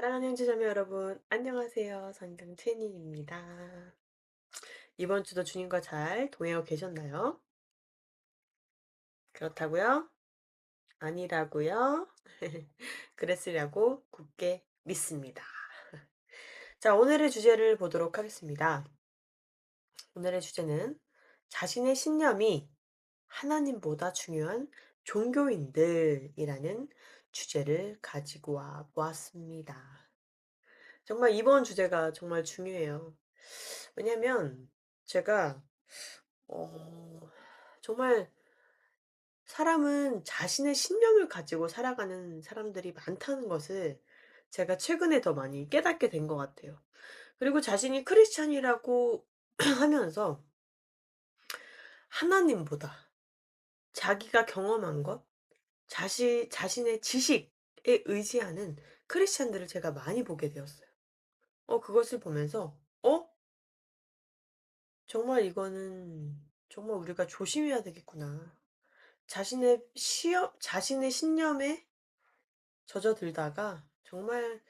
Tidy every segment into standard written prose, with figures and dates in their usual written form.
사랑하는 형제자매 여러분, 안녕하세요. 성경채님입니다. 이번 주도 주님과 잘 동행하고 계셨나요? 그렇다고요? 아니라고요? 그랬으려고 굳게 믿습니다. 자, 오늘의 주제를 보도록 하겠습니다. 오늘의 주제는 자신의 신념이 하나님보다 중요한 종교인들이라는 주제를 가지고 와 보았습니다. 정말 이번 주제가 정말 중요해요. 왜냐면 제가 정말 사람은 자신의 신념을 가지고 살아가는 사람들이 많다는 것을 제가 최근에 더 많이 깨닫게 된 것 같아요. 그리고 자신이 크리스찬이라고 하면서 하나님보다 자기가 경험한 것, 자신의 지식에 의지하는 크리스찬들을 제가 많이 보게 되었어요. 그것을 보면서 정말 이거는 정말 우리가 조심해야 되겠구나. 자신의 신념에 젖어들다가 정말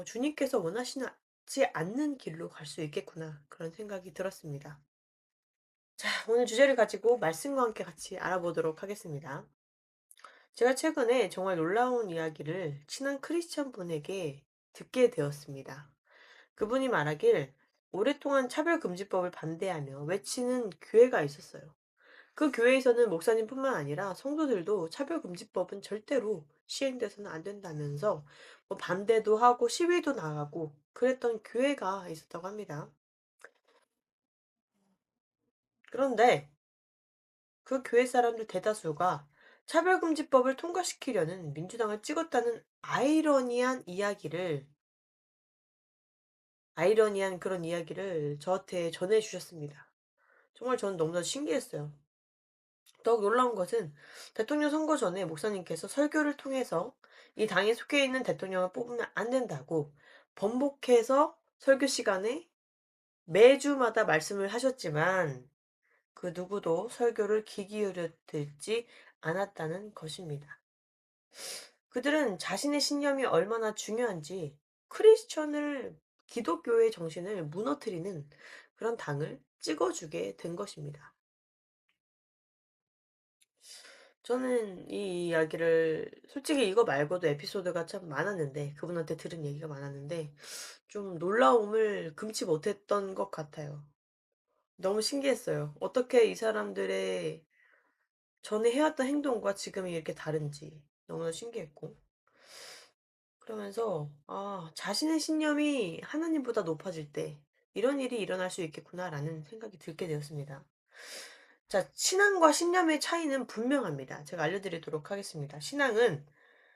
주님께서 원하시지 않는 길로 갈 수 있겠구나. 그런 생각이 들었습니다. 자, 오늘 주제를 가지고 말씀과 함께 같이 알아보도록 하겠습니다. 제가 최근에 정말 놀라운 이야기를 친한 크리스천 분에게 듣게 되었습니다. 그분이 말하길 오랫동안 차별금지법을 반대하며 외치는 교회가 있었어요. 그 교회에서는 목사님뿐만 아니라 성도들도 차별금지법은 절대로 시행돼서는 안 된다면서 반대도 하고 시위도 나가고 그랬던 교회가 있었다고 합니다. 그런데 그 교회 사람들 대다수가 차별금지법을 통과시키려는 민주당을 찍었다는 아이러니한 그런 이야기를 저한테 전해주셨습니다. 정말 저는 너무나 신기했어요. 더욱 놀라운 것은 대통령 선거 전에 목사님께서 설교를 통해서 이 당에 속해 있는 대통령을 뽑으면 안 된다고 번복해서 설교 시간에 매주마다 말씀을 하셨지만 그 누구도 설교를 귀 기울여 듣지 않았다는 것입니다. 그들은 자신의 신념이 얼마나 중요한지 크리스천을 기독교의 정신을 무너뜨리는 그런 당을 찍어주게 된 것입니다. 저는 이 이야기를 솔직히 이거 말고도 에피소드가 참 많았는데 그분한테 들은 얘기가 많았는데 좀 놀라움을 금치 못했던 것 같아요. 너무 신기했어요. 어떻게 이 사람들의 전에 해왔던 행동과 지금이 이렇게 다른지 너무나 신기했고 그러면서 자신의 신념이 하나님보다 높아질 때 이런 일이 일어날 수 있겠구나라는 생각이 들게 되었습니다. 자, 신앙과 신념의 차이는 분명합니다. 제가 알려드리도록 하겠습니다. 신앙은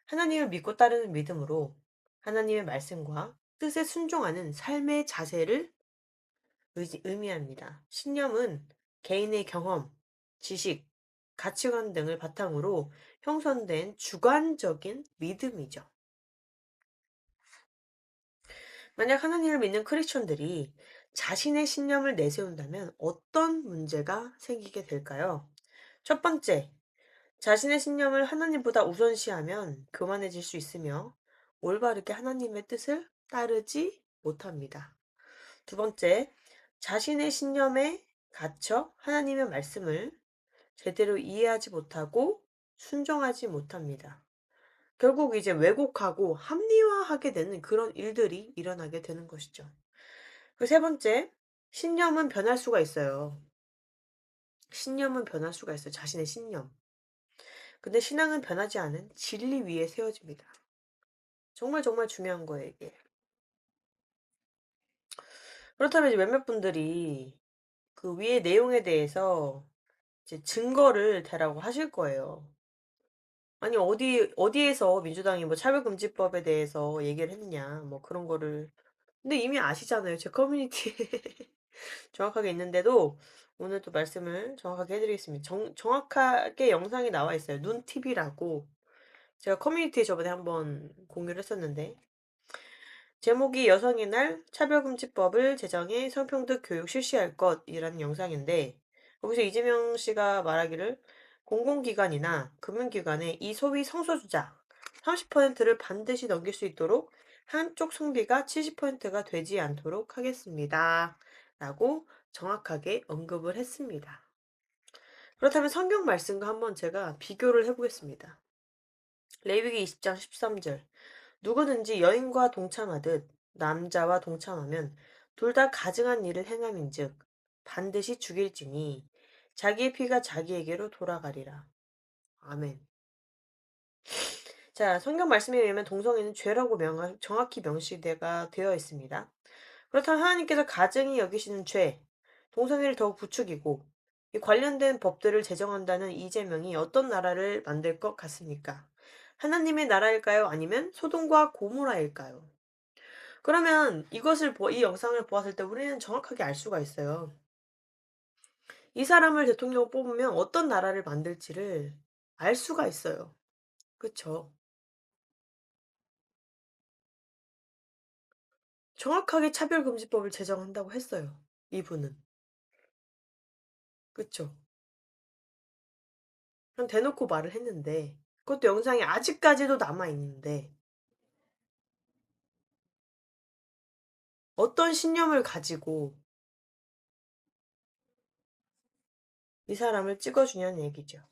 하나님을 믿고 따르는 믿음으로 하나님의 말씀과 뜻에 순종하는 삶의 자세를 의미합니다. 신념은 개인의 경험, 지식, 가치관 등을 바탕으로 형성된 주관적인 믿음이죠. 만약 하나님을 믿는 크리스천들이 자신의 신념을 내세운다면 어떤 문제가 생기게 될까요? 첫 번째, 자신의 신념을 하나님보다 우선시하면 교만해질 수 있으며 올바르게 하나님의 뜻을 따르지 못합니다. 두 번째, 자신의 신념에 갇혀 하나님의 말씀을 제대로 이해하지 못하고 순종하지 못합니다. 결국 이제 왜곡하고 합리화하게 되는 그런 일들이 일어나게 되는 것이죠. 그 세 번째, 신념은 변할 수가 있어요. 신념은 변할 수가 있어요. 자신의 신념. 근데 신앙은 변하지 않은 진리 위에 세워집니다. 정말 정말 중요한 거예요, 이게. 그렇다면 이제 몇몇 분들이 그 위의 내용에 대해서 이제 증거를 대라고 하실 거예요. 아니 어디에서 민주당이 뭐 차별금지법에 대해서 얘기를 했냐 뭐 그런 거를 근데 이미 아시잖아요. 제 커뮤니티에 정확하게 있는데도 오늘 또 말씀을 정확하게 해 드리겠습니다. 정확하게 영상이 나와 있어요. 눈TV라고 제가 커뮤니티에 저번에 한번 공유를 했었는데 제목이 여성의 날 차별금지법을 제정해 성평등 교육 실시할 것이라는 영상인데 거기서 이재명 씨가 말하기를 공공기관이나 금융기관에 이 소위 성소수자 30%를 반드시 넘길 수 있도록 한쪽 성비가 70%가 되지 않도록 하겠습니다. 라고 정확하게 언급을 했습니다. 그렇다면 성경 말씀과 한번 제가 비교를 해 보겠습니다. 레위기 20장 13절. 누구든지 여인과 동참하듯 남자와 동참하면 둘 다 가증한 일을 행함인즉 반드시 죽일지니 자기의 피가 자기에게로 돌아가리라. 아멘. 자, 성경 말씀에 의하면 동성애는 죄라고 정확히 명시가 되어 있습니다. 그렇다면 하나님께서 가증히 여기시는 죄, 동성애를 더욱 부추기고 이 관련된 법들을 제정한다는 이재명이 어떤 나라를 만들 것 같습니까? 하나님의 나라일까요? 아니면 소돔과 고모라일까요? 그러면 이 영상을 보았을 때 우리는 정확하게 알 수가 있어요. 이 사람을 대통령으로 뽑으면 어떤 나라를 만들지를 알 수가 있어요. 그쵸? 정확하게 차별금지법을 제정한다고 했어요. 이분은. 그쵸? 그냥 대놓고 말을 했는데 그것도 영상이 아직까지도 남아 있는데 어떤 신념을 가지고 이 사람을 찍어주냐는 얘기죠.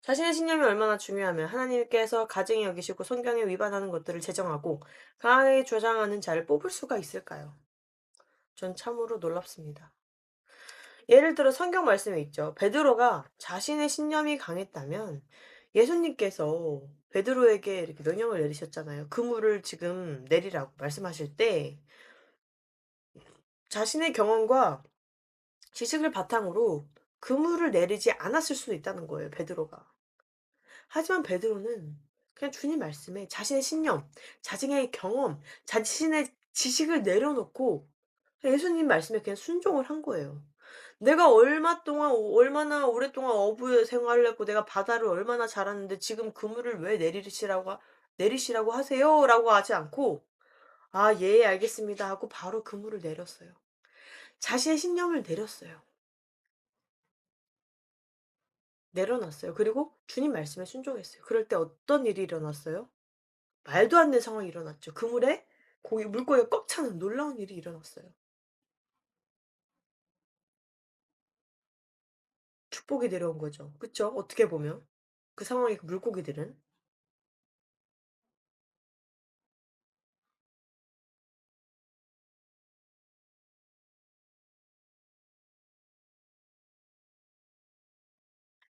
자신의 신념이 얼마나 중요하면 하나님께서 가증히 여기시고 성경에 위반하는 것들을 제정하고 강하게 주장하는 자를 뽑을 수가 있을까요? 전 참으로 놀랍습니다. 예를 들어 성경 말씀에 있죠. 베드로가 자신의 신념이 강했다면 예수님께서 베드로에게 이렇게 명령을 내리셨잖아요. 그물을 지금 내리라고 말씀하실 때 자신의 경험과 지식을 바탕으로 그물을 내리지 않았을 수도 있다는 거예요, 베드로가. 하지만 베드로는 그냥 주님 말씀에 자신의 신념, 자신의 경험, 자신의 지식을 내려놓고 예수님 말씀에 그냥 순종을 한 거예요. 내가 얼마나 오랫동안 어부의 생활을 했고 내가 바다를 얼마나 잘 아는데 지금 그물을 왜 내리시라고 하세요?"라고 하지 않고 "아 예 알겠습니다." 하고 바로 그물을 내렸어요. 자신의 신념을 내렸어요. 내려놨어요. 그리고 주님 말씀에 순종했어요. 그럴 때 어떤 일이 일어났어요? 말도 안 되는 상황이 일어났죠. 그물에 물고기가 꽉 차는 놀라운 일이 일어났어요. 축복이 내려온 거죠. 그쵸? 어떻게 보면. 그 상황의 그 물고기들은.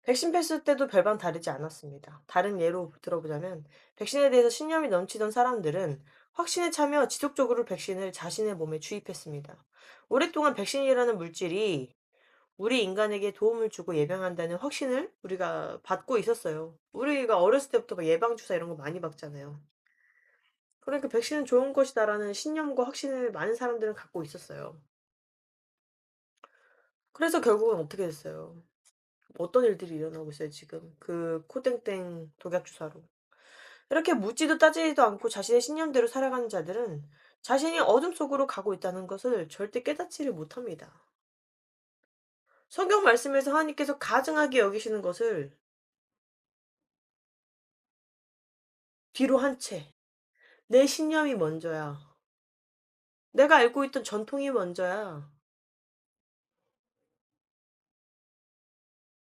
백신 뺐을 때도 별반 다르지 않았습니다. 다른 예로 들어보자면 백신에 대해서 신념이 넘치던 사람들은 확신에 차며 지속적으로 백신을 자신의 몸에 주입했습니다. 오랫동안 백신이라는 물질이 우리 인간에게 도움을 주고 예방한다는 확신을 우리가 받고 있었어요. 우리가 어렸을 때부터 막 예방주사 이런 거 많이 받잖아요. 그러니까 '백신은 좋은 것이다.'라는 신념과 확신을 많은 사람들은 갖고 있었어요. 그래서 결국은 어떻게 됐어요? 어떤 일들이 일어나고 있어요 지금. 그 코땡땡 독약 주사로. 이렇게 묻지도 따지지도 않고 자신의 신념대로 살아가는 자들은 자신이 어둠 속으로 가고 있다는 것을 절대 깨닫지를 못합니다. 성경 말씀에서 하나님께서 가증하게 여기시는 것을 뒤로 한 채 내 신념이 먼저야. 내가 알고 있던 전통이 먼저야.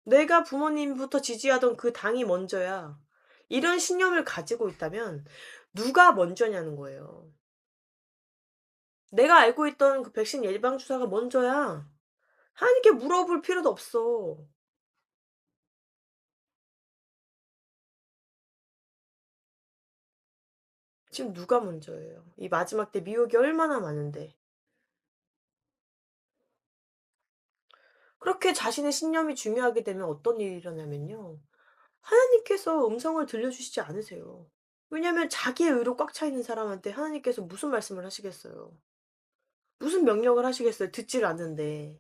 내가 부모님부터 지지하던 그 당이 먼저야. 이런 신념을 가지고 있다면 누가 먼저냐는 거예요. 내가 알고 있던 그 백신 예방 주사가 먼저야. 하나님께 물어볼 필요도 없어. 지금 누가 먼저예요. 이 마지막 때 미혹이 얼마나 많은데. 그렇게 자신의 신념이 중요하게 되면 어떤 일이 일어나면요. 하나님께서 음성을 들려주시지 않으세요. 왜냐하면 자기의 의로 꽉 차 있는 사람한테 하나님께서 무슨 말씀을 하시겠어요. 무슨 명령을 하시겠어요. 듣지를 않는데.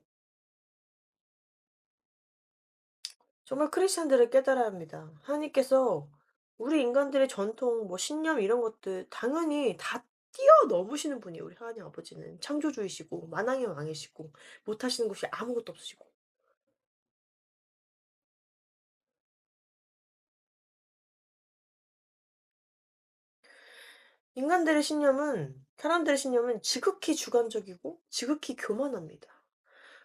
정말 크리스찬들을 깨달아야 합니다. 하나님께서 우리 인간들의 전통, 뭐 신념 이런 것들 당연히 다 뛰어넘으시는 분이에요. 우리 하나님 아버지는 창조주이시고 만왕의 왕이시고 못하시는 것이 아무것도 없으시고. 인간들의 신념은 사람들의 신념은 지극히 주관적이고 지극히 교만합니다.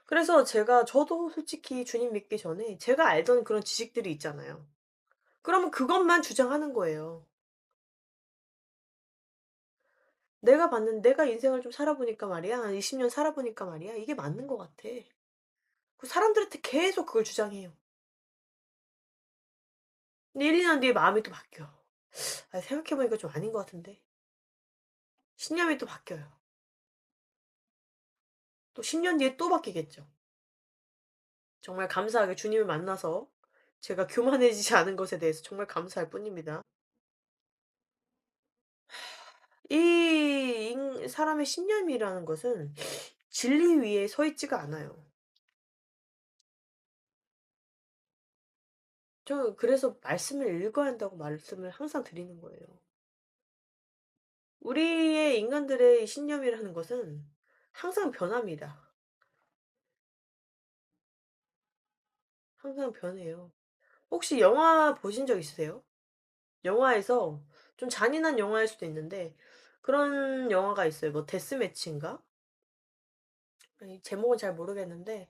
그래서 저도 솔직히 주님 믿기 전에 제가 알던 그런 지식들이 있잖아요. 그러면 그것만 주장하는 거예요. 내가 인생을 좀 살아 보니까 말이야, 한 20년 살아 보니까 말이야, 이게 맞는 것 같아. 그 사람들한테 계속 그걸 주장해요. 근데 1-2년 뒤에 마음이 또 바뀌어. '아 생각해 보니까 좀 아닌 것 같은데.' 신념이 또 바뀌어요. 또 10년 뒤에 또 바뀌겠죠. 정말 감사하게 주님을 만나서 제가 교만해지지 않은 것에 대해서 정말 감사할 뿐입니다. 이 사람의 신념이라는 것은 진리 위에 서 있지가 않아요. 저는 그래서 말씀을 읽어야 한다고 말씀을 항상 드리는 거예요. 우리의 인간들의 신념이라는 것은 항상 변합니다. 항상 변해요. 혹시 영화 보신 적 있으세요? 영화에서 좀 잔인한 영화일 수도 있는데 그런 영화가 있어요. 뭐 데스매치인가? 이 제목은 잘 모르겠는데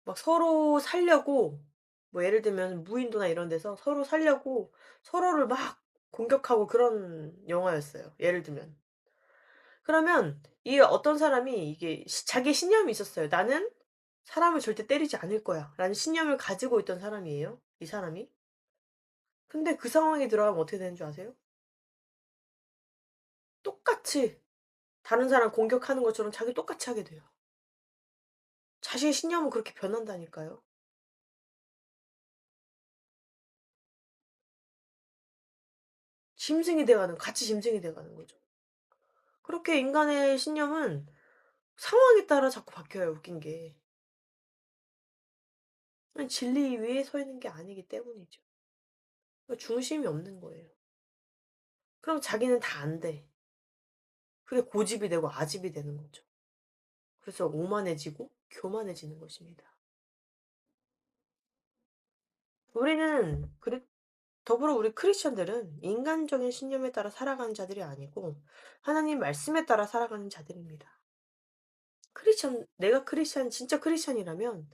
막 서로 살려고, 뭐 예를 들면 무인도나 이런 데서 서로 살려고 서로를 막 공격하고 그런 영화였어요, 예를 들면. 그러면 이 어떤 사람이 이게 자기의 신념이 있었어요. '나는 사람을 절대 때리지 않을 거야.'라는 신념을 가지고 있던 사람이에요, 이 사람이. 근데 그 상황에 들어가면 어떻게 되는 줄 아세요? 똑같이 다른 사람 공격하는 것처럼 자기 똑같이 하게 돼요. 자신의 신념은 그렇게 변한다니까요. 짐승이 돼 가는, 같이 짐승이 돼 가는 거죠. 그렇게 인간의 신념은 상황에 따라 자꾸 바뀌어요, 웃긴 게. 진리 위에 서 있는 게 아니기 때문이죠. 중심이 없는 거예요. 그럼 자기는 다 안 돼. 그게 고집이 되고 아집이 되는 거죠. 그래서 오만해지고 교만해지는 것입니다. 우리는 그리 더불어 우리 크리스천들은 인간적인 신념에 따라 살아가는 자들이 아니고 하나님 말씀에 따라 살아가는 자들입니다. 내가 진짜 크리스천이라면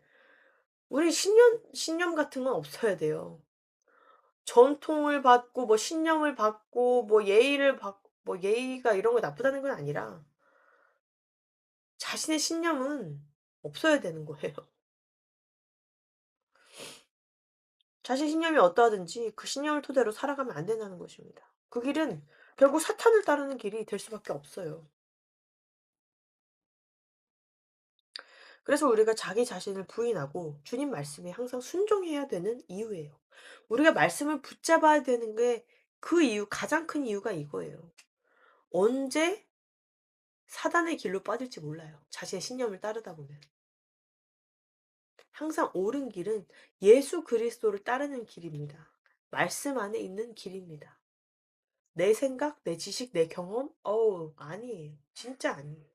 우리 신념 같은 건 없어야 돼요. 전통을 받고 뭐 신념을 받고 뭐 예의를 받고, 뭐 예의가 이런 거 나쁘다는 건 아니라 자신의 신념은 없어야 되는 거예요. 자신 신념이 어떠하든지 그 신념을 토대로 살아가면 안 된다는 것입니다. 그 길은 결국 사탄을 따르는 길이 될 수밖에 없어요. 그래서 우리가 자기 자신을 부인하고 주님 말씀에 항상 순종해야 되는 이유예요. 우리가 말씀을 붙잡아야 되는 게, 그 이유, 가장 큰 이유가 이거예요. 언제 사단의 길로 빠질지 몰라요, 자신의 신념을 따르다 보면. 항상 옳은 길은 예수 그리스도를 따르는 길입니다. 말씀 안에 있는 길입니다. 내 생각, 내 지식, 내 경험? 어우, 아니에요. 진짜 아니에요.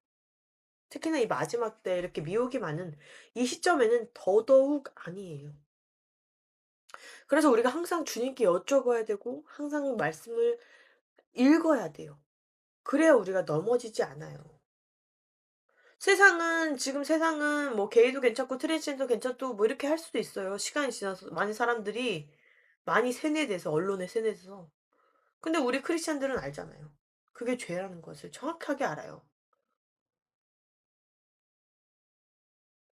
특히나 이 마지막 때 이렇게 미혹이 많은 이 시점에는 더더욱 아니에요. 그래서 우리가 항상 주님께 여쭤봐야 되고 항상 말씀을 읽어야 돼요. 그래야 우리가 넘어지지 않아요. 세상은 뭐 게이도 괜찮고 트랜스젠더 괜찮고 뭐 이렇게 할 수도 있어요, 시간이 지나서 많은 사람들이 많이 세뇌돼서, 언론에 세뇌돼서. 근데 우리 크리스찬들은 알잖아요. 그게 죄라는 것을 정확하게 알아요.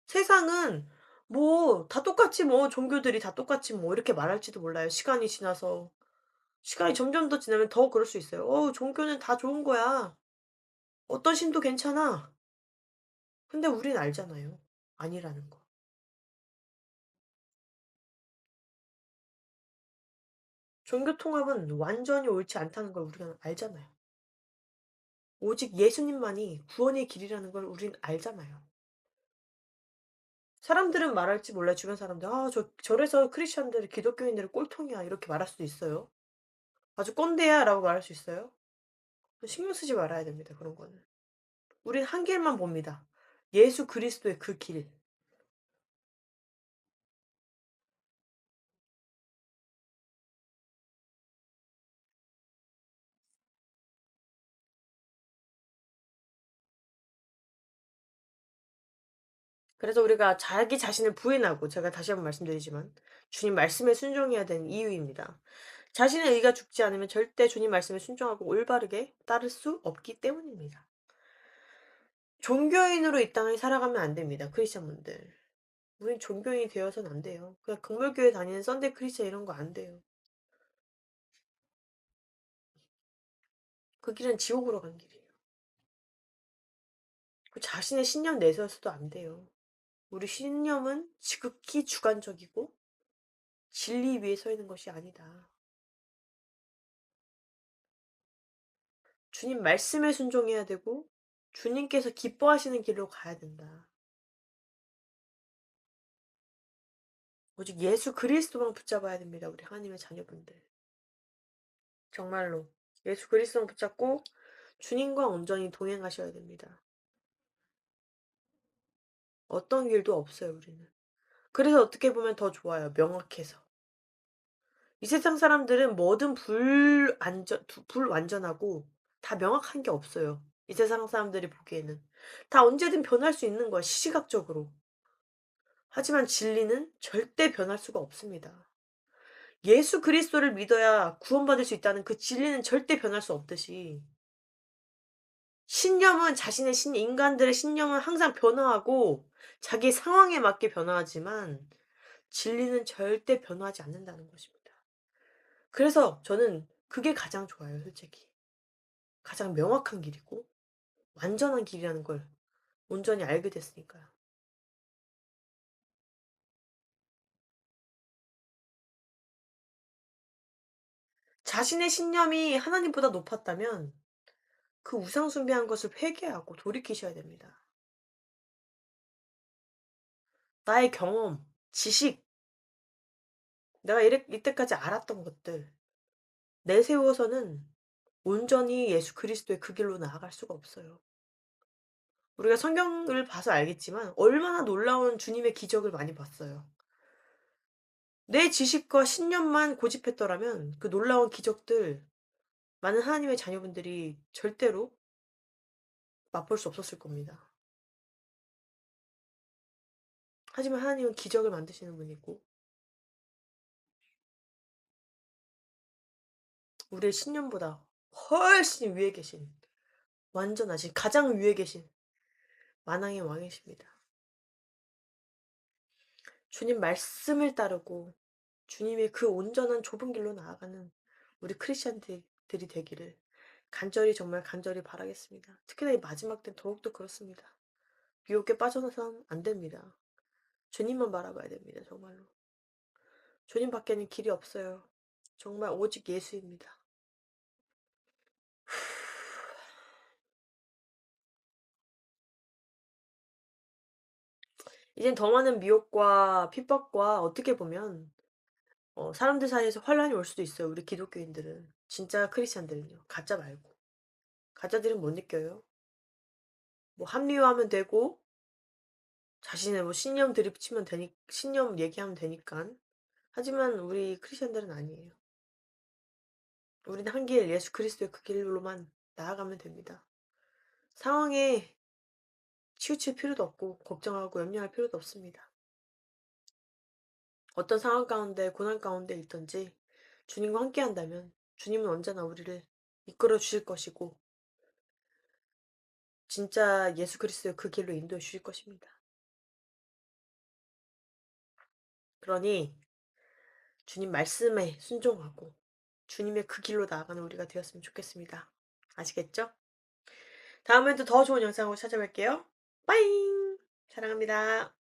세상은 뭐 다 똑같이, 뭐 종교들이 다 똑같이 뭐 이렇게 말할지도 몰라요, 시간이 지나서. 시간이 점점 더 지나면 더 그럴 수 있어요. 종교는 다 좋은 거야. 어떤 신도 괜찮아." 근데 우린 알잖아요, 아니라는 거. 종교 통합은 완전히 옳지 않다는 걸 우리가 알잖아요. 오직 예수님만이 구원의 길이라는 걸 우린 알잖아요. 사람들은 말할지 몰라요, 주변 사람들. "아 저래서 크리스찬들이 기독교인들은 꼴통이야." 이렇게 말할 수도 있어요. "아주 꼰대야."라고 말할 수 있어요. 신경 쓰지 말아야 됩니다, 그런 거는. 우린 한 길만 봅니다. 예수 그리스도의 그 길. 그래서 우리가 자기 자신을 부인하고 제가 다시 한번 말씀드리지만 주님 말씀에 순종해야 되는 이유입니다. 자신의 의가 죽지 않으면 절대 주님 말씀에 순종하고 올바르게 따를 수 없기 때문입니다. 종교인으로 이 땅을 살아가면 안 됩니다, 크리스천분들. 우린 종교인이 되어서는 안 돼요. 그냥 금물교회 다니는 썬데이 크리스천 이런 거 안 돼요. 그 길은 지옥으로 가는 길이에요. 그 자신의 신념 내세워서도 안 돼요. 우리 신념은 지극히 주관적이고 진리 위에 서 있는 것이 아니다. 주님 말씀에 순종해야 되고 주님께서 기뻐하시는 길로 가야 된다. 오직 예수 그리스도만 붙잡아야 됩니다. 우리 하나님의 자녀분들. 정말로 예수 그리스도만 붙잡고 주님과 온전히 동행하셔야 됩니다. 어떤 길도 없어요, 우리는. 그래서 어떻게 보면 더 좋아요, 명확해서. 이 세상 사람들은 뭐든 불완전하고 다 명확한 게 없어요. 이 세상 사람들이 보기에는. 다 언제든 변할 수 있는 거야, 시시각적으로. 하지만 진리는 절대 변할 수가 없습니다. 예수 그리스도를 믿어야 구원받을 수 있다는 그 진리는 절대 변할 수 없듯이 신념은 자신의 인간들의 신념은 항상 변화하고 자기의 상황에 맞게 변화하지만 진리는 절대 변화하지 않는다는 것입니다. 그래서 저는 그게 가장 좋아요, 솔직히. 가장 명확한 길이고 완전한 길이라는 걸 온전히 알게 됐으니까요. 자신의 신념이 하나님보다 높았다면 그 우상 숭배한 것을 회개하고 돌이키셔야 됩니다. 나의 경험, 지식, 내가 이때까지 알았던 것들 내세워서는 온전히 예수 그리스도의 그 길로 나아갈 수가 없어요. 우리가 성경을 봐서 알겠지만 얼마나 놀라운 주님의 기적을 많이 봤어요. 내 지식과 신념만 고집했더라면 그 놀라운 기적들 많은 하나님의 자녀분들이 절대로 맛볼 수 없었을 겁니다. 하지만 하나님은 기적을 만드시는 분이고 우리의 신념보다 훨씬 위에 계신 완전하신 가장 위에 계신 만왕의 왕이십니다. 주님 말씀을 따르고 주님의 그 온전한 좁은 길로 나아가는 우리 크리스천들이 되기를 간절히 정말 간절히 바라겠습니다. 특히나 이 마지막 때는 더욱더 그렇습니다. 유혹에 빠져서는 안 됩니다. 주님만 바라봐야 됩니다. 정말로. 주님 밖에는 길이 없어요. 정말 오직 예수입니다. 이젠 더 많은 미혹과 핍박과 어떻게 보면 사람들 사이에서 환란이 올 수도 있어요. 우리 기독교인들은. 진짜 크리스찬들은요. 가짜 말고. 가짜들은 못 느껴요. 뭐 합리화하면 되고 자신의 뭐 신념 드립치면 신념 얘기하면 되니깐. 하지만 우리 크리스찬들은 아니에요. 우리는 한 길 예수 그리스도의 그 길로만 나아가면 됩니다. 상황에 치우칠 필요도 없고 걱정하고 염려할 필요도 없습니다. 어떤 상황 가운데 고난 가운데 있든지 주님과 함께 한다면 주님은 언제나 우리를 이끌어 주실 것이고 진짜 예수 그리스도의 그 길로 인도해 주실 것입니다. 그러니 주님 말씀에 순종하고 주님의 그 길로 나아가는 우리가 되었으면 좋겠습니다. 아시겠죠? 다음에도 더 좋은 영상으로 찾아뵐게요. 빠잉! 사랑합니다.